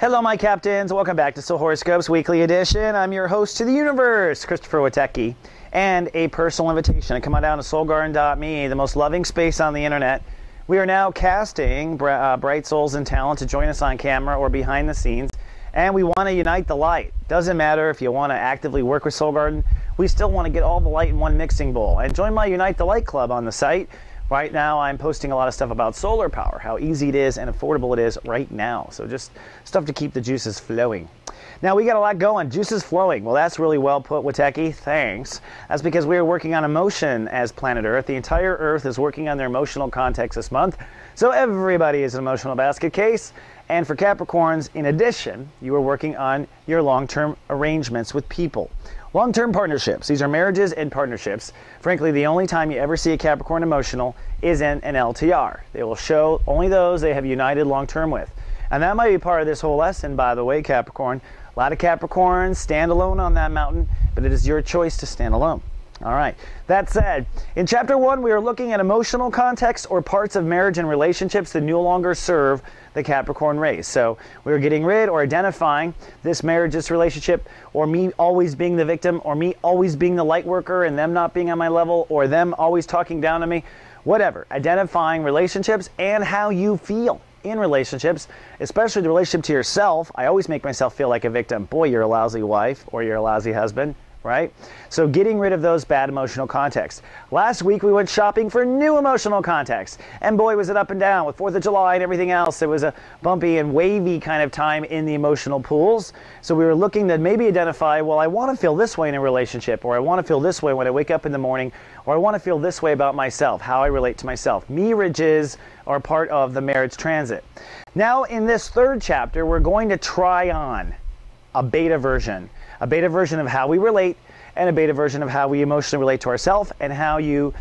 Hello, my captains. Welcome back to Soul Horoscopes Weekly Edition. I'm your host to the universe, Christopher Witecki, and a personal invitation to come on down to soulgarden.me, the most loving space on the internet. We are now casting bright souls and talent to join us on camera or behind the scenes, and we want to unite the light. Doesn't matter if you want to actively work with Soul Garden, we still want to get all the light in one mixing bowl. And join my Unite the Light Club on the site. Right now, I'm posting a lot of stuff about solar power, how easy it is and affordable it is right now. So just stuff to keep the juices flowing. Now, we got a lot going. Juices flowing. Well, that's really well put, Witecki. Thanks. That's because we are working on emotion as planet Earth. The entire Earth is working on their emotional context this month. So everybody is an emotional basket case. And for Capricorns, in addition, you are working on your long-term arrangements with people. Long-term partnerships. These are marriages and partnerships. Frankly, the only time you ever see a Capricorn emotional is in an LTR. They will show only those they have united long-term with. And that might be part of this whole lesson, by the way, Capricorn. A lot of Capricorns stand alone on that mountain, but it is your choice to stand alone. All right. That said, in Chapter 1, we are looking at emotional context or parts of marriage and relationships that no longer serve the Capricorn race. So we're getting rid or identifying this marriage, this relationship, or me always being the victim, or me always being the light worker and them not being on my level, or them always talking down to me, whatever. Identifying relationships and how you feel in relationships, especially the relationship to yourself. I always make myself feel like a victim. Boy, you're a lousy wife or you're a lousy husband. Right? So getting rid of those bad emotional contexts. Last week we went shopping for new emotional contexts. And boy, was it up and down with 4th of July and everything else. It was a bumpy and wavy kind of time in the emotional pools. So we were looking to maybe identify, well, I want to feel this way in a relationship, or I want to feel this way when I wake up in the morning, or I want to feel this way about myself, how I relate to myself. Marriages are part of the marriage transit. Now in this third chapter, we're going to try on a beta version of how we relate, and a beta version of how we emotionally relate to ourselves, and how you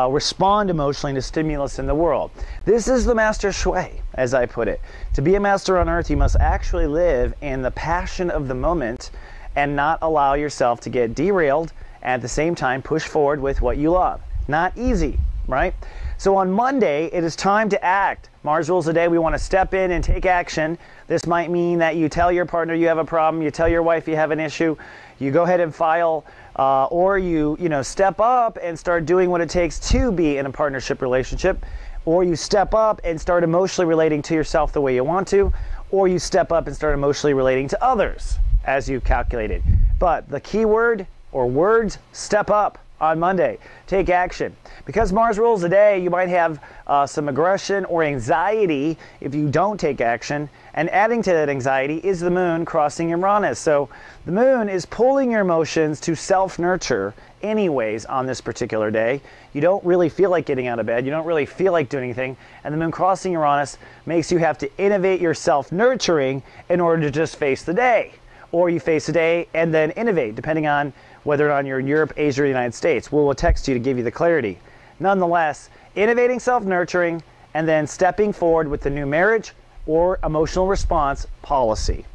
respond emotionally to stimulus in the world. This is the master shui, as I put it. To be a master on earth, you must actually live in the passion of the moment and not allow yourself to get derailed, and at the same time push forward with what you love. Not easy, right? So on Monday, it is time to act. Mars rules the day. We want to step in and take action. This might mean that you tell your partner you have a problem, you tell your wife you have an issue, you go ahead and file, or you step up and start doing what it takes to be in a partnership relationship, or you step up and start emotionally relating to yourself the way you want to, or you step up and start emotionally relating to others as you've calculated. But the key word or words, step up. On Monday, take action. Because Mars rules the day, you might have some aggression or anxiety if you don't take action. And adding to that anxiety is the moon crossing Uranus. So the moon is pulling your emotions to self-nurture anyways on this particular day. You don't really feel like getting out of bed. You don't really feel like doing anything. And the moon crossing Uranus makes you have to innovate your self-nurturing in order to just face the day. Or you face the day and then innovate, depending on whether or not you're in Europe, Asia, or the United States. We'll text you to give you the clarity. Nonetheless, innovating self-nurturing and then stepping forward with the new marriage or emotional response policy.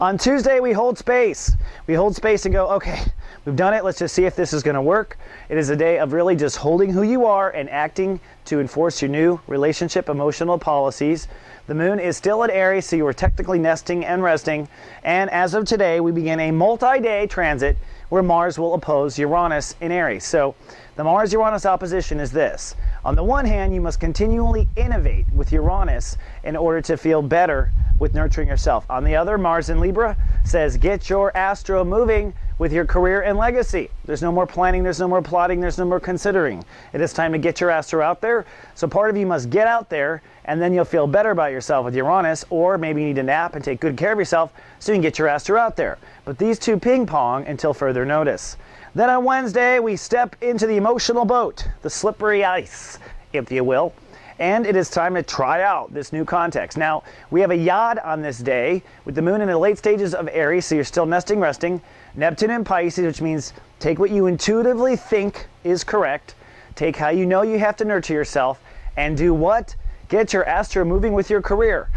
On Tuesday, we hold space. We hold space and go, okay, we've done it. Let's just see if this is going to work. It is a day of really just holding who you are and acting to enforce your new relationship emotional policies. The moon is still at Aries, so you are technically nesting and resting. And as of today, we begin a multi-day transit where Mars will oppose Uranus in Aries. So the Mars-Uranus opposition is this. On the one hand, you must continually innovate with Uranus in order to feel better with nurturing yourself. On the other, Mars in Libra says, get your astro moving with your career and legacy. There's no more planning, there's no more plotting, there's no more considering. It is time to get your astro out there. So part of you must get out there, and then you'll feel better about yourself with Uranus, or maybe you need a nap and take good care of yourself so you can get your astro out there. But these two ping pong until further notice. Then on Wednesday, we step into the emotional boat, the slippery ice, if you will. And it is time to try out this new context. Now, we have a yod on this day with the moon in the late stages of Aries, so you're still nesting, resting. Neptune in Pisces, which means take what you intuitively think is correct, take how you know you have to nurture yourself, and do what? Get your astro moving with your career.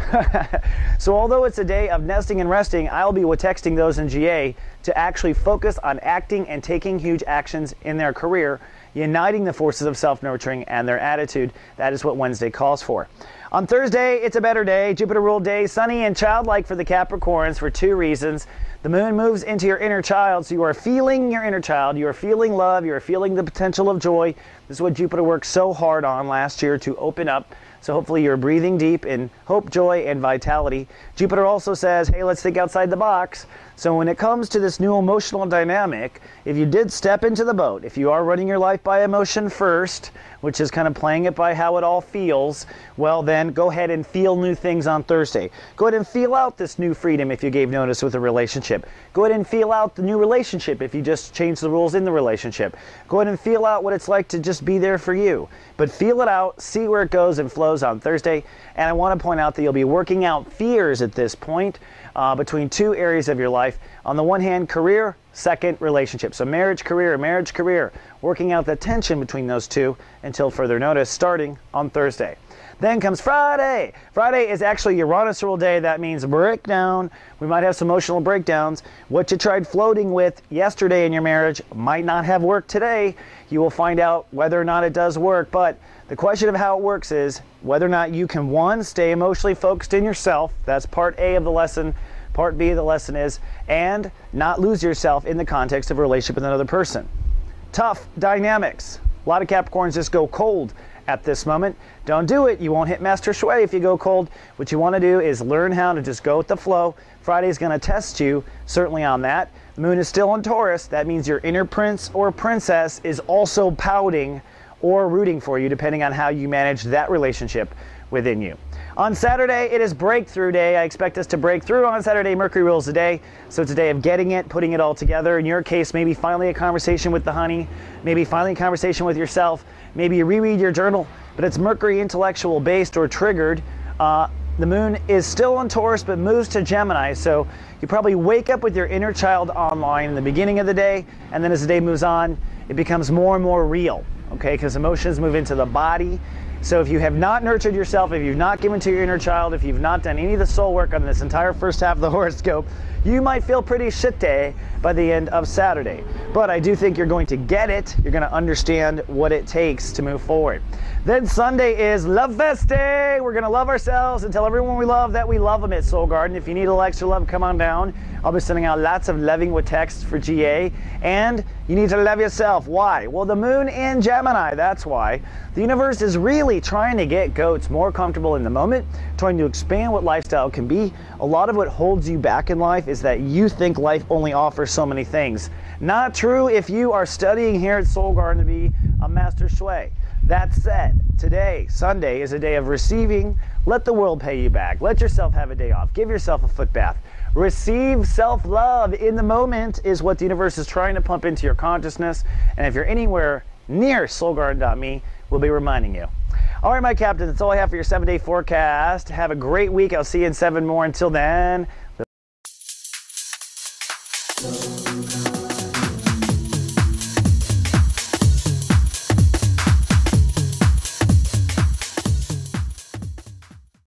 So although it's a day of nesting and resting, I'll be texting those in GA to actually focus on acting and taking huge actions in their career, uniting the forces of self-nurturing and their attitude. That is what Wednesday calls for. On Thursday, it's a better day, Jupiter-ruled day, sunny and childlike for the Capricorns for two reasons. The moon moves into your inner child, so you are feeling your inner child, you are feeling love, you are feeling the potential of joy. This is what Jupiter worked so hard on last year to open up. So hopefully you're breathing deep in hope, joy, and vitality. Jupiter also says, hey, let's think outside the box. So when it comes to this new emotional dynamic, if you did step into the boat, if you are running your life by emotion first, which is kind of playing it by how it all feels, well then go ahead and feel new things on Thursday. Go ahead and feel out this new freedom if you gave notice with a relationship. Go ahead and feel out the new relationship if you just changed the rules in the relationship. Go ahead and feel out what it's like to just be there for you. But feel it out, see where it goes and flows on Thursday. And I want to point out that you'll be working out fears at this point between two areas of your life. On the one hand, career, second, relationship. So marriage, career, working out the tension between those two until further notice, starting on Thursday. Then comes Friday. Friday is actually Uranus rule day. That means breakdown. We might have some emotional breakdowns. What you tried floating with yesterday in your marriage might not have worked today. You will find out whether or not it does work. But the question of how it works is whether or not you can, one, stay emotionally focused in yourself. That's part A of the lesson. Part B of the lesson is, and not lose yourself in the context of a relationship with another person. Tough dynamics. A lot of Capricorns just go cold at this moment. Don't do it. You won't hit Master Shui if you go cold. What you want to do is learn how to just go with the flow. Friday is going to test you, certainly on that. The moon is still in Taurus. That means your inner prince or princess is also pouting or rooting for you, depending on how you manage that relationship within you. On Saturday, it is breakthrough day. I expect us to break through on Saturday. Mercury rules the day. So it's a day of getting it, putting it all together. In your case, maybe finally a conversation with the honey, maybe finally a conversation with yourself, maybe you reread your journal, but it's Mercury intellectual based or triggered. The moon is still in Taurus, but moves to Gemini. So you probably wake up with your inner child online in the beginning of the day, and then as the day moves on, it becomes more and more real, okay? Because emotions move into the body. So if you have not nurtured yourself, if you've not given to your inner child, if you've not done any of the soul work on this entire first half of the horoscope, you might feel pretty shitty by the end of Saturday. But I do think you're going to get it. You're going to understand what it takes to move forward. Then Sunday is Love Fest Day. We're going to love ourselves and tell everyone we love that we love them at Soul Garden. If you need a little extra love, come on down. I'll be sending out lots of loving with text for GA. And you need to love yourself. Why? Well, the moon in Gemini, that's why. The universe is really trying to get goats more comfortable in the moment, trying to expand what lifestyle can be. A lot of what holds you back in life is that you think life only offers so many things. Not true if you are studying here at Soul Garden to be a Master Shui. That said, today, Sunday, is a day of receiving. Let the world pay you back. Let yourself have a day off. Give yourself a foot bath. Receive self-love in the moment is what the universe is trying to pump into your consciousness. And if you're anywhere near soulgarden.me, we'll be reminding you. All right, my captain, that's all I have for your 7-day forecast. Have a great week. I'll see you in 7 more. Until then.